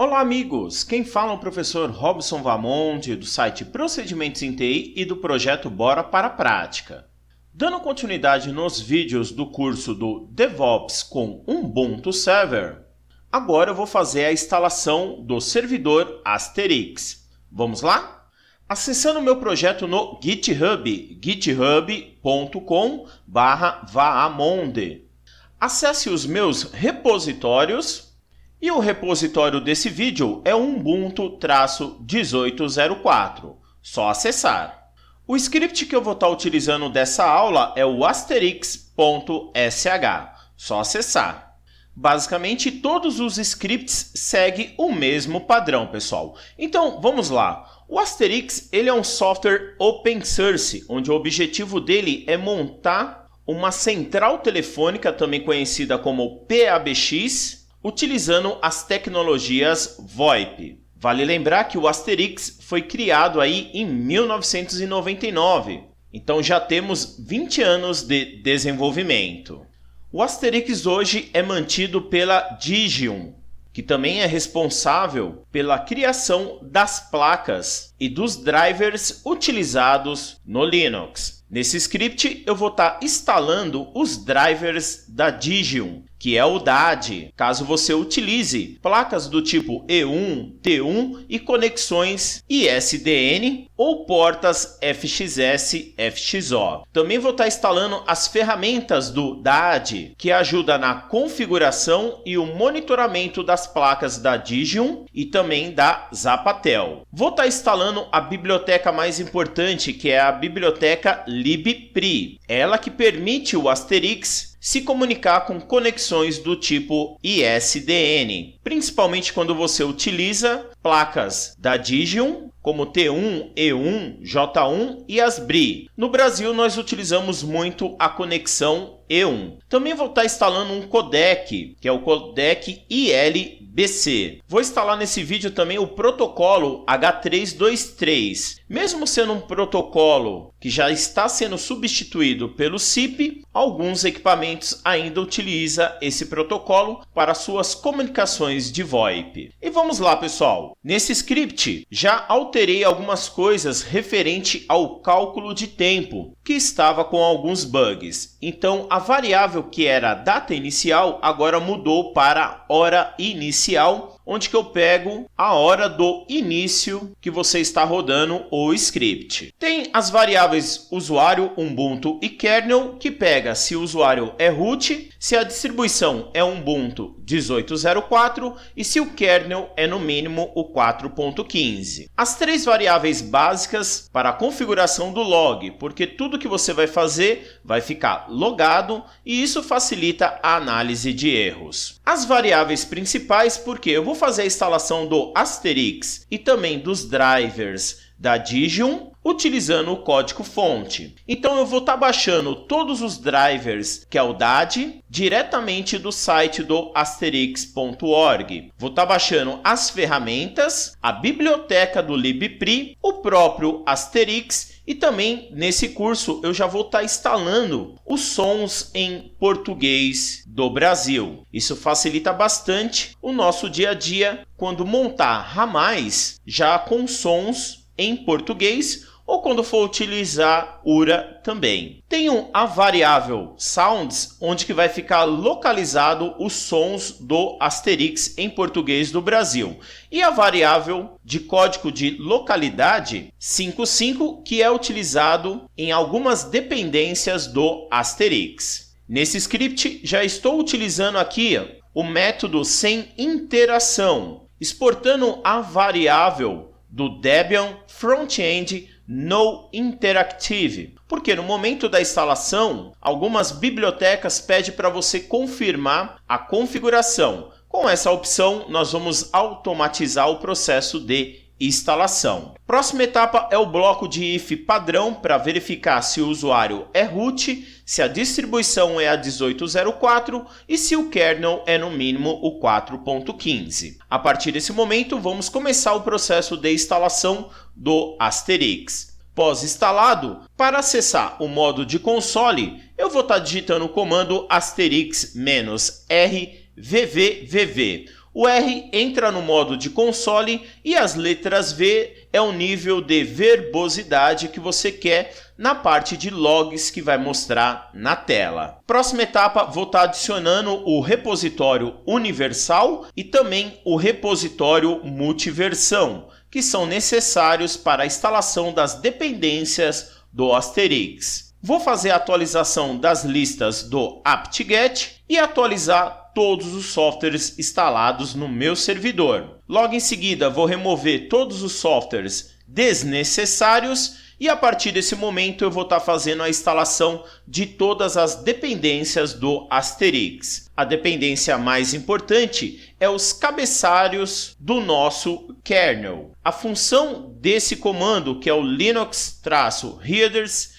Olá amigos, quem fala é o professor Robson Vamonte do site Procedimentos em TI e do projeto Bora para a Prática. Dando continuidade nos vídeos do curso do DevOps com Ubuntu Server, agora eu vou fazer a instalação do servidor Asterix. Vamos lá? Acessando o meu projeto no GitHub, github.com/vaamonde. Acesse os meus repositórios. E o repositório desse vídeo é o Ubuntu-1804. Só acessar. O script que eu vou estar utilizando dessa aula é o asterix.sh. Só acessar. Basicamente, todos os scripts seguem o mesmo padrão, pessoal. Então, vamos lá. O Asterix ele é um software open source, onde o objetivo dele é montar uma central telefônica, também conhecida como PABX, utilizando as tecnologias VoIP. Vale lembrar que o Asterix foi criado aí em 1999, então já temos 20 anos de desenvolvimento. O Asterix hoje é mantido pela Digium, que também é responsável pela criação das placas e dos drivers utilizados no Linux. Nesse script eu vou estar instalando os drivers da Digium, que é o DAD, caso você utilize placas do tipo E1, T1 e conexões ISDN ou portas FXS, FXO. Também vou estar instalando as ferramentas do DAD, que ajuda na configuração e o monitoramento das placas da Digium e também da Zapatel. Vou estar instalando a biblioteca mais importante, que é a biblioteca libpri, ela que permite o Asterix se comunicar com conexões do tipo ISDN, principalmente quando você utiliza placas da Digium, como T1, E1, J1 e as BRI. No Brasil, nós utilizamos muito a conexão E1. Também vou estar instalando um codec, que é o codec ILBC. Vou instalar nesse vídeo também o protocolo H323. Mesmo sendo um protocolo que já está sendo substituído pelo SIP, alguns equipamentos ainda utilizam esse protocolo para suas comunicações de VoIP. E vamos lá, pessoal. Nesse script, já alterei algumas coisas referente ao cálculo de tempo, que estava com alguns bugs. Então, a variável que era data inicial agora mudou para hora inicial, onde que eu pego a hora do início que você está rodando o script. Tem as variáveis usuário, Ubuntu e kernel, que pega se o usuário é root, se a distribuição é Ubuntu 1804 e se o kernel é no mínimo o 4.15. As três variáveis básicas para a configuração do log, porque tudo que você vai fazer vai ficar logado e isso facilita a análise de erros. As variáveis principais, porque eu vou fazer a instalação do Asterix e também dos drivers da Digium utilizando o código-fonte. Então eu vou estar baixando todos os drivers, que é o DAD, diretamente do site do asterix.org. Vou estar baixando as ferramentas, a biblioteca do libpri, o próprio Asterix e também nesse curso eu já vou estar instalando os sons em português do Brasil. Isso facilita bastante o nosso dia a dia quando montar ramais já com sons em português ou quando for utilizar URA também. Tenho a variável sounds, onde que vai ficar localizado os sons do Asterix em português do Brasil. E a variável de código de localidade 55, que é utilizado em algumas dependências do Asterix. Nesse script já estou utilizando aqui o método sem interação, exportando a variável do Debian Frontend No Interactive, porque no momento da instalação, algumas bibliotecas pedem para você confirmar a configuração. Com essa opção, nós vamos automatizar o processo de instalação. Próxima etapa é o bloco de if padrão para verificar se o usuário é root, se a distribuição é a 1804 e se o kernel é no mínimo o 4.15. A partir desse momento, vamos começar o processo de instalação do Asterix. Pós-instalado, para acessar o modo de console, eu vou estar digitando o comando asterix-rvvv. O R entra no modo de console e as letras V é o nível de verbosidade que você quer na parte de logs que vai mostrar na tela. Próxima etapa, vou estar adicionando o repositório universal e também o repositório multiversão, que são necessários para a instalação das dependências do Asterix. Vou fazer a atualização das listas do apt-get e atualizar todos os softwares instalados no meu servidor. Logo em seguida, vou remover todos os softwares desnecessários e a partir desse momento eu vou estar fazendo a instalação de todas as dependências do Asterix. A dependência mais importante é os cabeçários do nosso kernel. A função desse comando, que é o linux-readers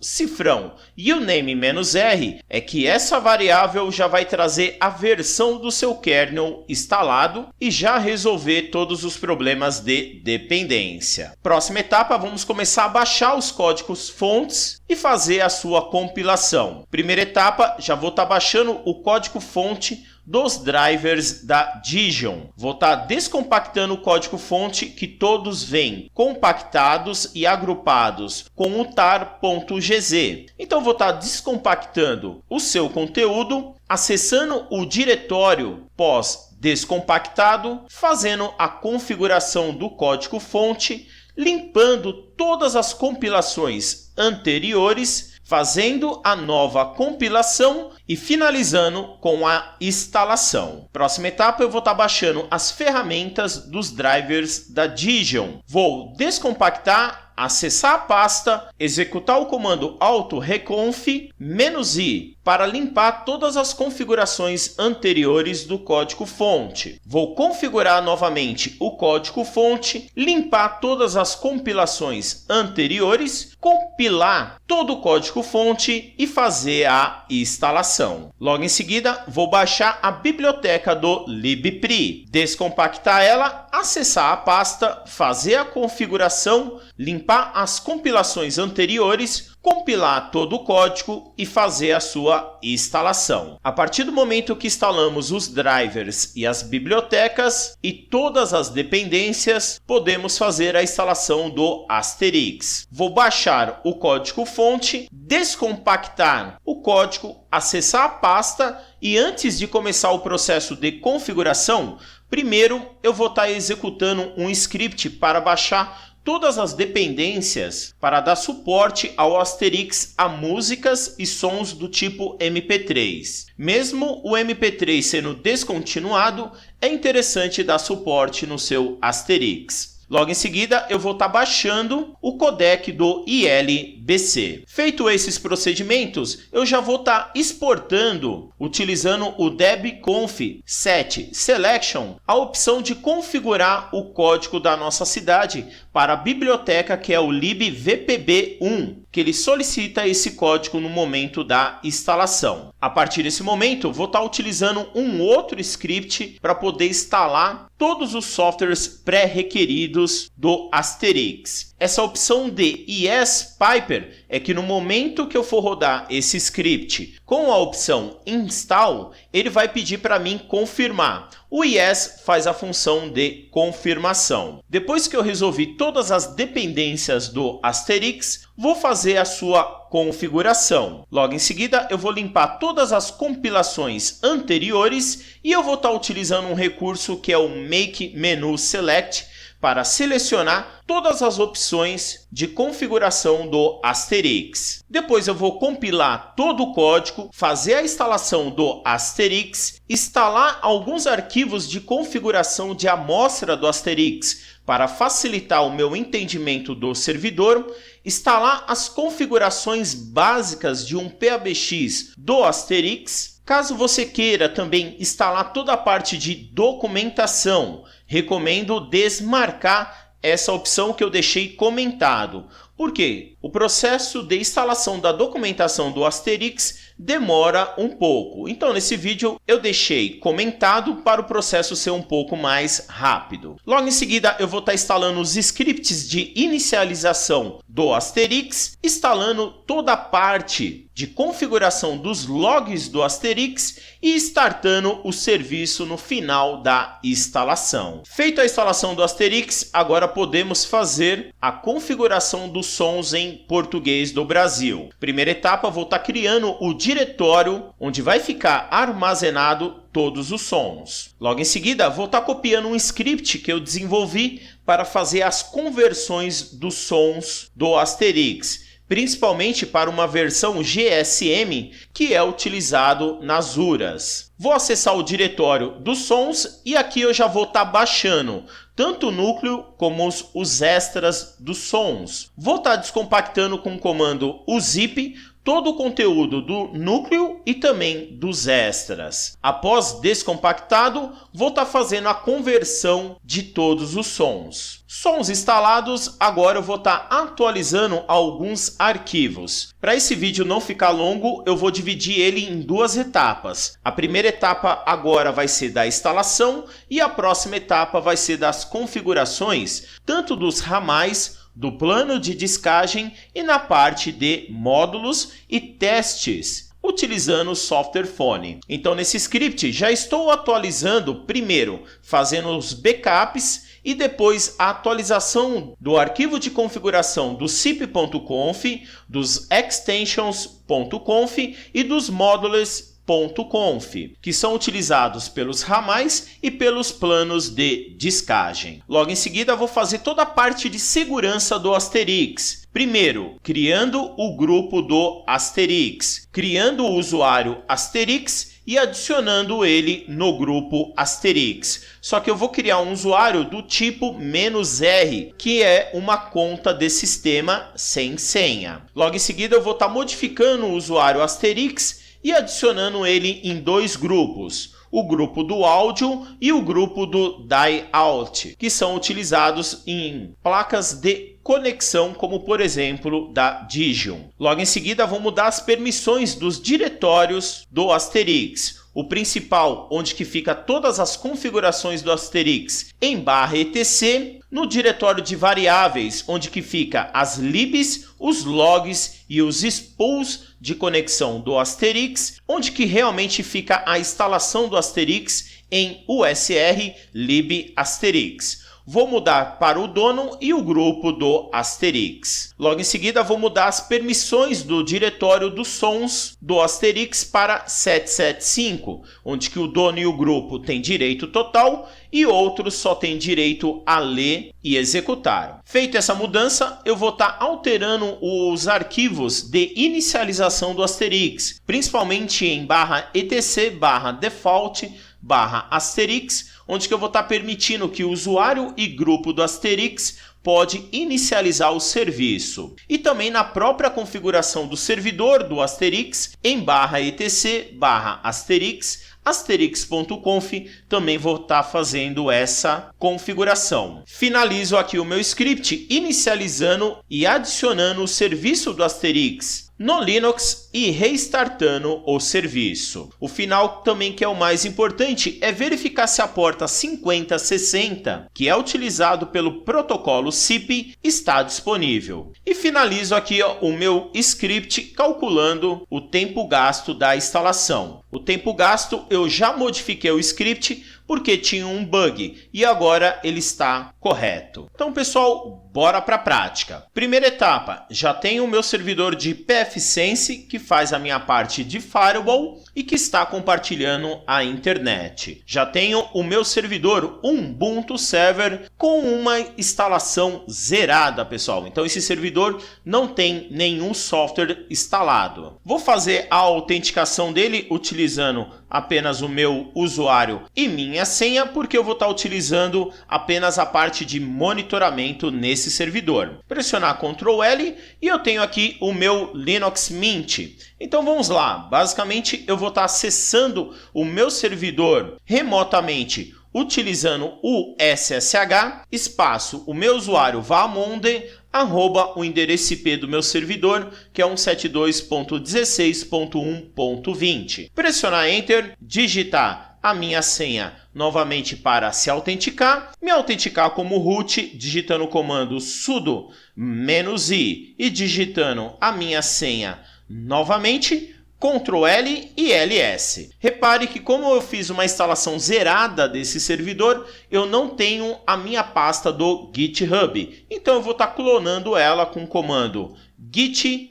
cifrão e o name-r, é que essa variável já vai trazer a versão do seu kernel instalado e já resolver todos os problemas de dependência. Próxima etapa, vamos começar a baixar os códigos fontes e fazer a sua compilação. Primeira etapa, já vou estar baixando o código fonte dos drivers da Digion. Vou estar descompactando o código-fonte que todos vêm compactados e agrupados com o tar.gz. Então vou estar descompactando o seu conteúdo, acessando o diretório pós-descompactado, fazendo a configuração do código-fonte, limpando todas as compilações anteriores, fazendo a nova compilação e finalizando com a instalação. Próxima etapa, eu vou estar baixando as ferramentas dos drivers da Digion. Vou descompactar, acessar a pasta, executar o comando auto-reconf -i para limpar todas as configurações anteriores do código-fonte. Vou configurar novamente o código-fonte, limpar todas as compilações anteriores, compilar todo o código-fonte e fazer a instalação. Logo em seguida, vou baixar a biblioteca do libpri, descompactar ela, acessar a pasta, fazer a configuração, limpar as compilações anteriores, compilar todo o código e fazer a sua instalação. A partir do momento que instalamos os drivers e as bibliotecas e todas as dependências, podemos fazer a instalação do Asterix. Vou baixar o código-fonte, descompactar o código, acessar a pasta e antes de começar o processo de configuração, primeiro eu vou estar executando um script para baixar todas as dependências para dar suporte ao Asterix a músicas e sons do tipo MP3. Mesmo o MP3 sendo descontinuado, é interessante dar suporte no seu Asterix. Logo em seguida, eu vou estar baixando o codec do ILBC. Feito esses procedimentos, eu já vou estar exportando, utilizando o debconf set selection, a opção de configurar o código da nossa cidade para a biblioteca que é o libvpb1, que ele solicita esse código no momento da instalação. A partir desse momento, vou estar utilizando um outro script para poder instalar todos os softwares pré-requeridos do Asterix. Essa opção de ESPiper é que no momento que eu for rodar esse script com a opção install, ele vai pedir para mim confirmar. O ES faz a função de confirmação. Depois que eu resolvi todas as dependências do Asterix, vou fazer a sua configuração. Logo em seguida, eu vou limpar todas as compilações anteriores e eu vou estar utilizando um recurso que é o Make Menu Select para selecionar todas as opções de configuração do Asterix. Depois eu vou compilar todo o código, fazer a instalação do Asterix, instalar alguns arquivos de configuração de amostra do Asterix para facilitar o meu entendimento do servidor, instalar as configurações básicas de um PABX do Asterix. Caso você queira também instalar toda a parte de documentação, recomendo desmarcar essa opção que eu deixei comentado. Por quê? o processo de instalação da documentação do Asterix demora um pouco. Então, nesse vídeo eu deixei comentado para o processo ser um pouco mais rápido. Logo em seguida, eu vou estar instalando os scripts de inicialização do Asterix, instalando toda a parte de configuração dos logs do Asterix e startando o serviço no final da instalação. Feita a instalação do Asterix, agora podemos fazer a configuração dos sons em português do Brasil. Primeira etapa, vou estar criando o diretório onde vai ficar armazenado todos os sons. Logo em seguida, vou estar copiando um script que eu desenvolvi para fazer as conversões dos sons do Asterix, principalmente para uma versão GSM que é utilizado nas URAs. Vou acessar o diretório dos sons e aqui eu já vou estar baixando tanto o núcleo como os extras dos sons. Vou estar descompactando com o comando uzip todo o conteúdo do núcleo e também dos extras. Após descompactado, vou estar fazendo a conversão de todos os sons. Sons instalados, agora eu vou estar atualizando alguns arquivos. Para esse vídeo não ficar longo, eu vou dividir ele em duas etapas. A primeira etapa agora vai ser da instalação e a próxima etapa vai ser das configurações, tanto dos ramais, do plano de descagem e na parte de módulos e testes, utilizando o software Phone. Então, nesse script, já estou atualizando primeiro, fazendo os backups e depois a atualização do arquivo de configuração do sip.conf, dos extensions.conf e dos módulos .conf, que são utilizados pelos ramais e pelos planos de descagem. Logo em seguida, vou fazer toda a parte de segurança do Asterix. Primeiro, criando o grupo do Asterix, criando o usuário Asterix e adicionando ele no grupo Asterix. Só que eu vou criar um usuário do tipo "-r", que é uma conta de sistema sem senha. Logo em seguida, eu vou estar modificando o usuário Asterix e adicionando ele em dois grupos, o grupo do áudio e o grupo do die-out, que são utilizados em placas de conexão, como por exemplo da Digium. Logo em seguida, vou mudar as permissões dos diretórios do Asterix. O principal, onde que fica todas as configurações do Asterix em /etc, no diretório de variáveis, onde que fica as libs, os logs e os spools de conexão do Asterix, onde que realmente fica a instalação do Asterix em usr lib Asterix. Vou mudar para o dono e o grupo do Asterix. Logo em seguida, vou mudar as permissões do diretório dos sons do Asterix para 775, onde que o dono e o grupo têm direito total e outros só têm direito a ler e executar. Feita essa mudança, eu vou estar alterando os arquivos de inicialização do Asterix, principalmente em /etc/default /Asterix, onde que eu vou estar permitindo que o usuário e grupo do Asterix pode inicializar o serviço. E também na própria configuração do servidor do Asterix, em /etc/Asterix, asterix.conf, também vou estar fazendo essa configuração. Finalizo aqui o meu script inicializando e adicionando o serviço do Asterix no Linux e restartando o serviço. O final também, que é o mais importante, é verificar se a porta 5060, que é utilizado pelo protocolo SIP, está disponível. E finalizo aqui o meu script calculando o tempo gasto da instalação. O tempo gasto, eu já modifiquei o script porque tinha um bug e agora ele está correto. Então, pessoal, bora para a prática. Primeira etapa, já tenho o meu servidor de pfSense que faz a minha parte de firewall e que está compartilhando a internet. Já tenho o meu servidor Ubuntu Server com uma instalação zerada, pessoal. Então esse servidor não tem nenhum software instalado. Vou fazer a autenticação dele utilizando apenas o meu usuário e minha senha, porque eu vou estar utilizando apenas a parte de monitoramento nesse servidor. Pressionar Ctrl L e eu tenho aqui o meu Linux Mint. Então vamos lá, basicamente eu vou estar acessando o meu servidor remotamente utilizando o SSH, espaço, o meu usuário Vaamonde, arroba o endereço IP do meu servidor, que é 172.16.1.20. Pressionar Enter, digitar a minha senha novamente para se autenticar, me autenticar como root, digitando o comando sudo -i e digitando a minha senha novamente, Ctrl L e LS. Repare que como eu fiz uma instalação zerada desse servidor, eu não tenho a minha pasta do GitHub. Então eu vou estar clonando ela com o comando git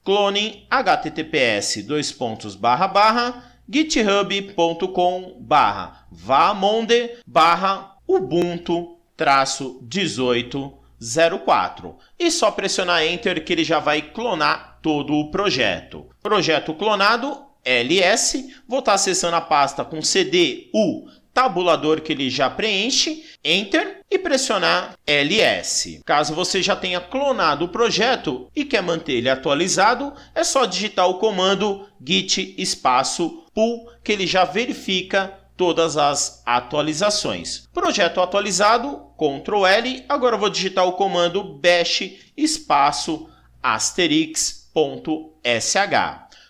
clone https://github.com/ubuntu-1804 e só pressionar Enter que ele já vai clonar todo o projeto. Projeto clonado, ls, vou estar acessando a pasta com cd, o tabulador que ele já preenche, Enter e pressionar ls. Caso você já tenha clonado o projeto e quer manter ele atualizado, é só digitar o comando git espaço pull que ele já verifica todas as atualizações. Projeto atualizado, Ctrl L, agora eu vou digitar o comando bash espaço ****sh.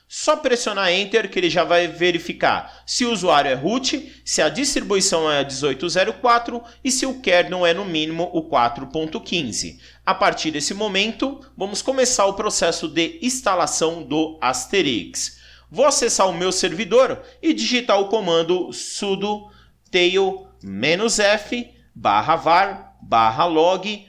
Só pressionar Enter que ele já vai verificar se o usuário é root, se a distribuição é a 1804 e se o kernel é no mínimo o 4.15. A partir desse momento, vamos começar o processo de instalação do Asterix. Vou acessar o meu servidor e digitar o comando sudo tail -f /var/log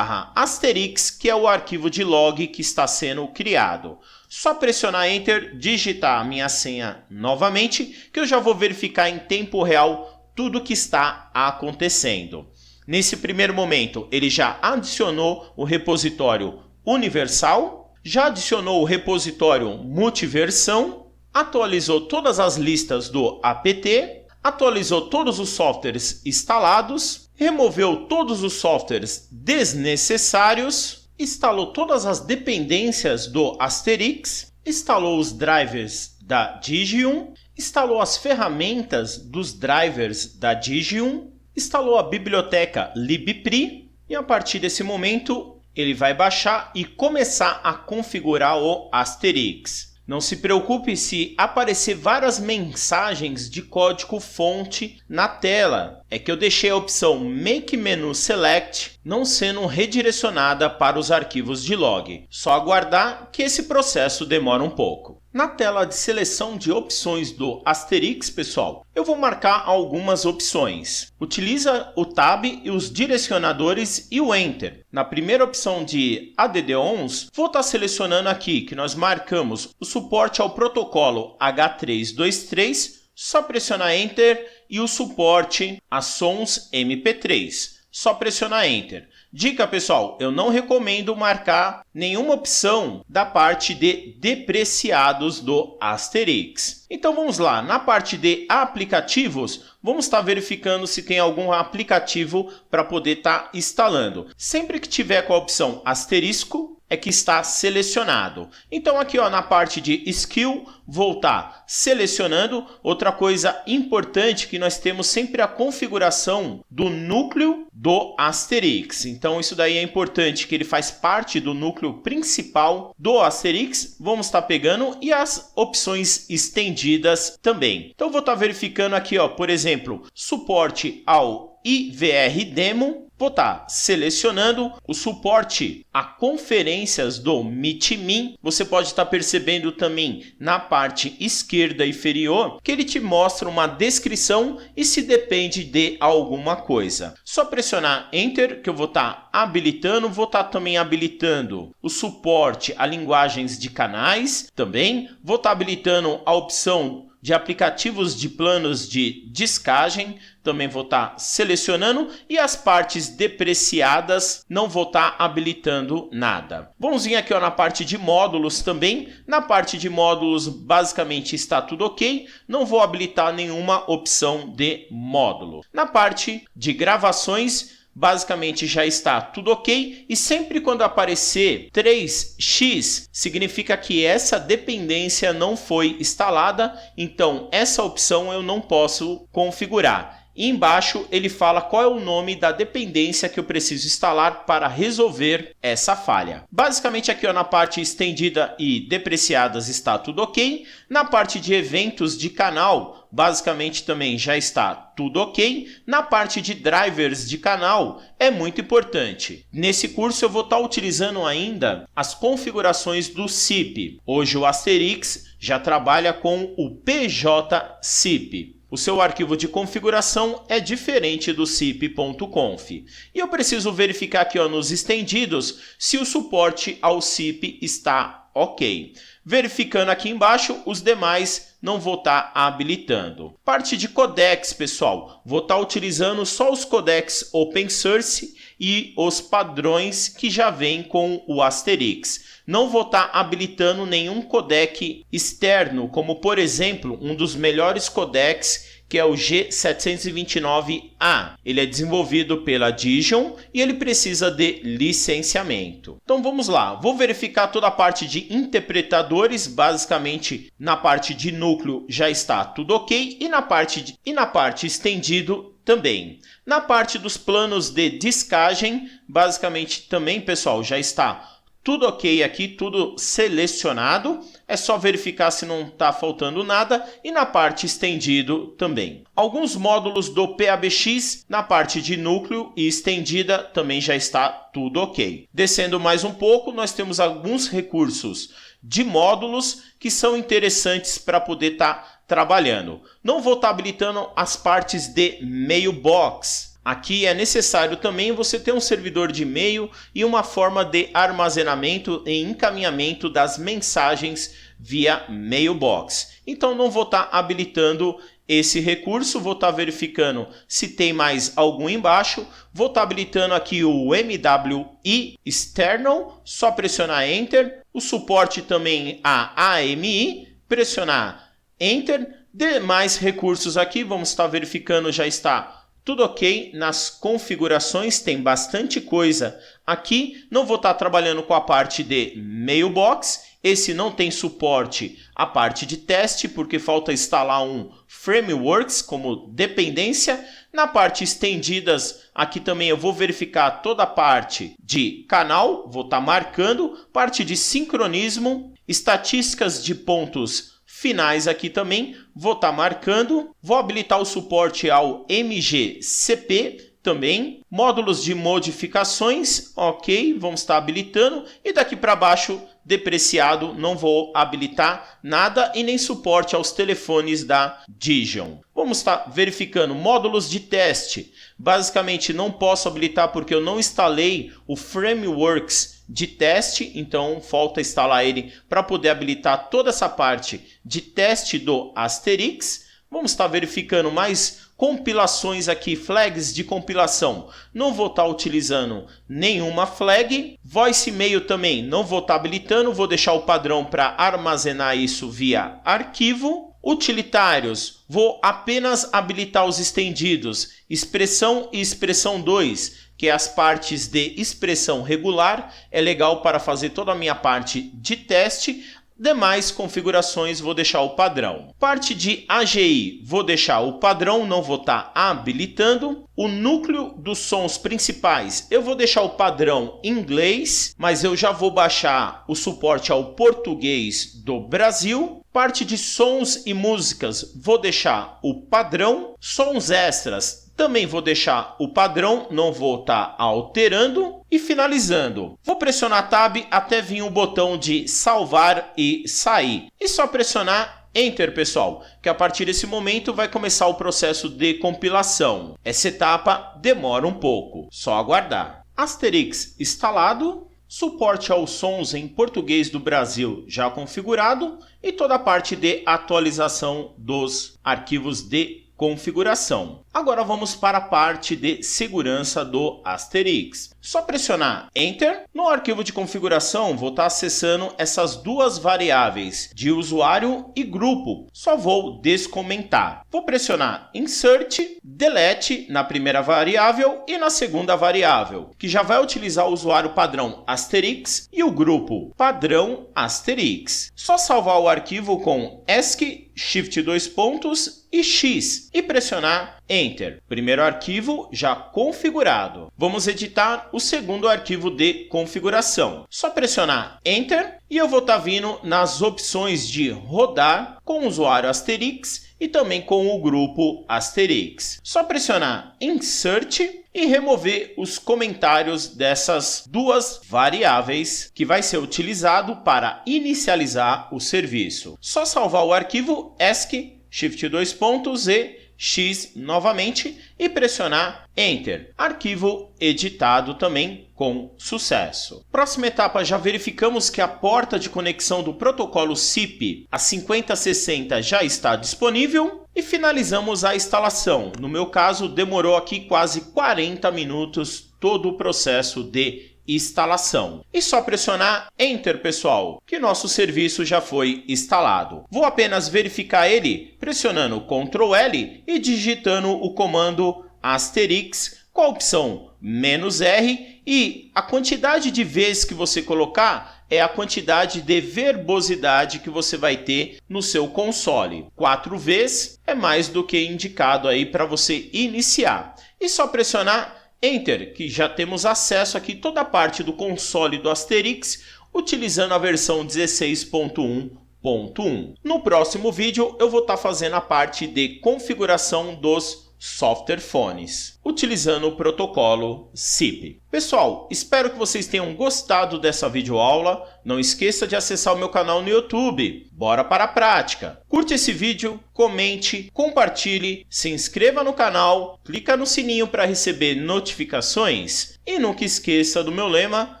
/asterix, que é o arquivo de log que está sendo criado. Só pressionar Enter, digitar a minha senha novamente, que eu já vou verificar em tempo real tudo o que está acontecendo. Nesse primeiro momento, ele já adicionou o repositório universal, já adicionou o repositório multiversão, atualizou todas as listas do apt, atualizou todos os softwares instalados, removeu todos os softwares desnecessários, instalou todas as dependências do Asterix, instalou os drivers da Digium, instalou as ferramentas dos drivers da Digium, instalou a biblioteca libpri e a partir desse momento ele vai baixar e começar a configurar o Asterix. Não se preocupe se aparecer várias mensagens de código fonte na tela. É que eu deixei a opção Make Menu Select não sendo redirecionada para os arquivos de log. Só aguardar que esse processo demora um pouco. Na tela de seleção de opções do Asterix, pessoal, eu vou marcar algumas opções. Utiliza o Tab e os direcionadores e o Enter. Na primeira opção de add-ons, vou estar selecionando aqui que nós marcamos o suporte ao protocolo H323, só pressionar Enter, e o suporte a sons MP3. Só pressionar Enter. Dica, pessoal, eu não recomendo marcar nenhuma opção da parte de depreciados do Asterix. Então vamos lá, na parte de aplicativos, vamos estar verificando se tem algum aplicativo para poder estar instalando. Sempre que tiver com a opção asterisco, é que está selecionado. Então aqui na parte de skill, vou estar selecionando. Outra coisa importante que nós temos sempre a configuração do núcleo do Asterix. Então isso daí é importante, que ele faz parte do núcleo principal do Asterix. Vamos estar pegando e as opções estendidas também. Então vou estar verificando aqui, por exemplo, suporte ao IVR Demo. Vou estar selecionando o suporte a conferências do MeetMe. Você pode estar percebendo também na parte esquerda inferior que ele te mostra uma descrição e se depende de alguma coisa. Só pressionar Enter que eu vou estar habilitando. Vou estar também habilitando o suporte a linguagens de canais também. Vou estar habilitando a opção de aplicativos de planos de discagem, também vou estar selecionando, e as partes depreciadas não vou estar habilitando nada. Vamos vir aqui na parte de módulos também. Na parte de módulos basicamente está tudo ok, não vou habilitar nenhuma opção de módulo. Na parte de gravações, basicamente já está tudo ok, e sempre quando aparecer 3x, significa que essa dependência não foi instalada, então essa opção eu não posso configurar. e embaixo ele fala qual é o nome da dependência que eu preciso instalar para resolver essa falha. Basicamente aqui na parte estendida e depreciadas está tudo ok. Na parte de eventos de canal, basicamente também já está tudo ok. Na parte de drivers de canal é muito importante. Nesse curso eu vou estar utilizando ainda as configurações do SIP. Hoje o Asterix já trabalha com o PJ-SIP. O seu arquivo de configuração é diferente do sip.conf. E eu preciso verificar aqui nos estendidos se o suporte ao SIP está ok. Verificando aqui embaixo, os demais não vou estar habilitando. Parte de codecs, pessoal, vou estar utilizando só os codecs open source e os padrões que já vêm com o Asterix. Não vou estar habilitando nenhum codec externo, como por exemplo, um dos melhores codecs, que é o G729A. Ele é desenvolvido pela Digion e ele precisa de licenciamento. Então vamos lá, vou verificar toda a parte de interpretadores. Basicamente na parte de núcleo já está tudo ok e na parte estendido também. Na parte dos planos de discagem, basicamente também, pessoal, já está tudo ok aqui, tudo selecionado. É só verificar se não está faltando nada. E na parte estendido também. Alguns módulos do PABX na parte de núcleo e estendida também já está tudo ok. Descendo mais um pouco, nós temos alguns recursos de módulos que são interessantes para poder estar trabalhando. Não vou estar habilitando as partes de mailbox. Aqui é necessário também você ter um servidor de e-mail e uma forma de armazenamento e encaminhamento das mensagens via mailbox. Então não vou estar habilitando esse recurso, vou estar verificando se tem mais algum embaixo. Vou estar habilitando aqui o MWI External, só pressionar Enter. O suporte também a AMI, pressionar Enter. Demais recursos aqui, vamos estar verificando, já está tudo ok. Nas configurações tem bastante coisa aqui. Não vou estar trabalhando com a parte de mailbox. Esse não tem suporte à parte de teste, porque falta instalar um frameworks como dependência. Na parte estendidas, aqui também eu vou verificar toda a parte de canal. Vou estar marcando. Parte de sincronismo, estatísticas de pontos finais aqui também, vou estar marcando. Vou habilitar o suporte ao MGCP também. Módulos de modificações, ok, vamos estar habilitando. E daqui para baixo, depreciado, não vou habilitar nada e nem suporte aos telefones da Digion. Vamos estar verificando módulos de teste. Basicamente não posso habilitar porque eu não instalei o frameworks de teste, então falta instalar ele para poder habilitar toda essa parte de teste do Asterix. Vamos estar verificando mais compilações aqui, flags de compilação. Não vou estar utilizando nenhuma flag. Voice e-mail também não vou estar habilitando, vou deixar o padrão para armazenar isso via arquivo. Utilitários, vou apenas habilitar os estendidos, expressão e expressão 2, que é as partes de expressão regular. É legal para fazer toda a minha parte de teste. Demais configurações vou deixar o padrão. Parte de AGI vou deixar o padrão, não vou estar habilitando. O núcleo dos sons principais eu vou deixar o padrão inglês, mas eu já vou baixar o suporte ao português do Brasil. Parte de sons e músicas vou deixar o padrão. Sons extras também vou deixar o padrão, não vou estar alterando. E finalizando, vou pressionar Tab até vir o botão de salvar e sair. E só pressionar Enter, pessoal, que a partir desse momento vai começar o processo de compilação. Essa etapa demora um pouco, só aguardar. Asterix instalado, suporte aos sons em português do Brasil já configurado e toda a parte de atualização dos arquivos de configuração. Agora vamos para a parte de segurança do Asterix. Só pressionar Enter. No arquivo de configuração vou estar acessando essas duas variáveis de usuário e grupo. Só vou descomentar. Vou pressionar Insert, Delete na primeira variável e na segunda variável, que já vai utilizar o usuário padrão Asterix e o grupo padrão Asterix. Só salvar o arquivo com ESC, Shift 2 pontos e X e pressionar Enter. Primeiro arquivo já configurado. Vamos editar o segundo arquivo de configuração. Só pressionar Enter e eu vou estar vindo nas opções de rodar com o usuário Asterix e também com o grupo Asterix. Só pressionar Insert e remover os comentários dessas duas variáveis que vai ser utilizado para inicializar o serviço. Só salvar o arquivo ESC, Shift 2 pontos e X novamente e pressionar Enter. Arquivo editado também com sucesso. Próxima etapa, já verificamos que a porta de conexão do protocolo SIP a 5060 já está disponível e finalizamos a instalação. No meu caso, demorou aqui quase 40 minutos todo o processo de instalação. E só pressionar Enter, pessoal, que nosso serviço já foi instalado. Vou apenas verificar ele pressionando Ctrl L e digitando o comando Asterix com a opção "-R", e a quantidade de vezes que você colocar é a quantidade de verbosidade que você vai ter no seu console. 4 vezes é mais do que indicado aí para você iniciar. E só pressionar Enter, que já temos acesso aqui toda a parte do console do Asterix, utilizando a versão 16.1.1. No próximo vídeo eu vou estar fazendo a parte de configuração dos software phones, utilizando o protocolo SIP. Pessoal, espero que vocês tenham gostado dessa videoaula. Não esqueça de acessar o meu canal no YouTube. Bora para a prática! Curte esse vídeo, comente, compartilhe, se inscreva no canal, clica no sininho para receber notificações e nunca esqueça do meu lema,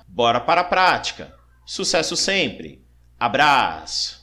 bora para a prática! Sucesso sempre! Abraço!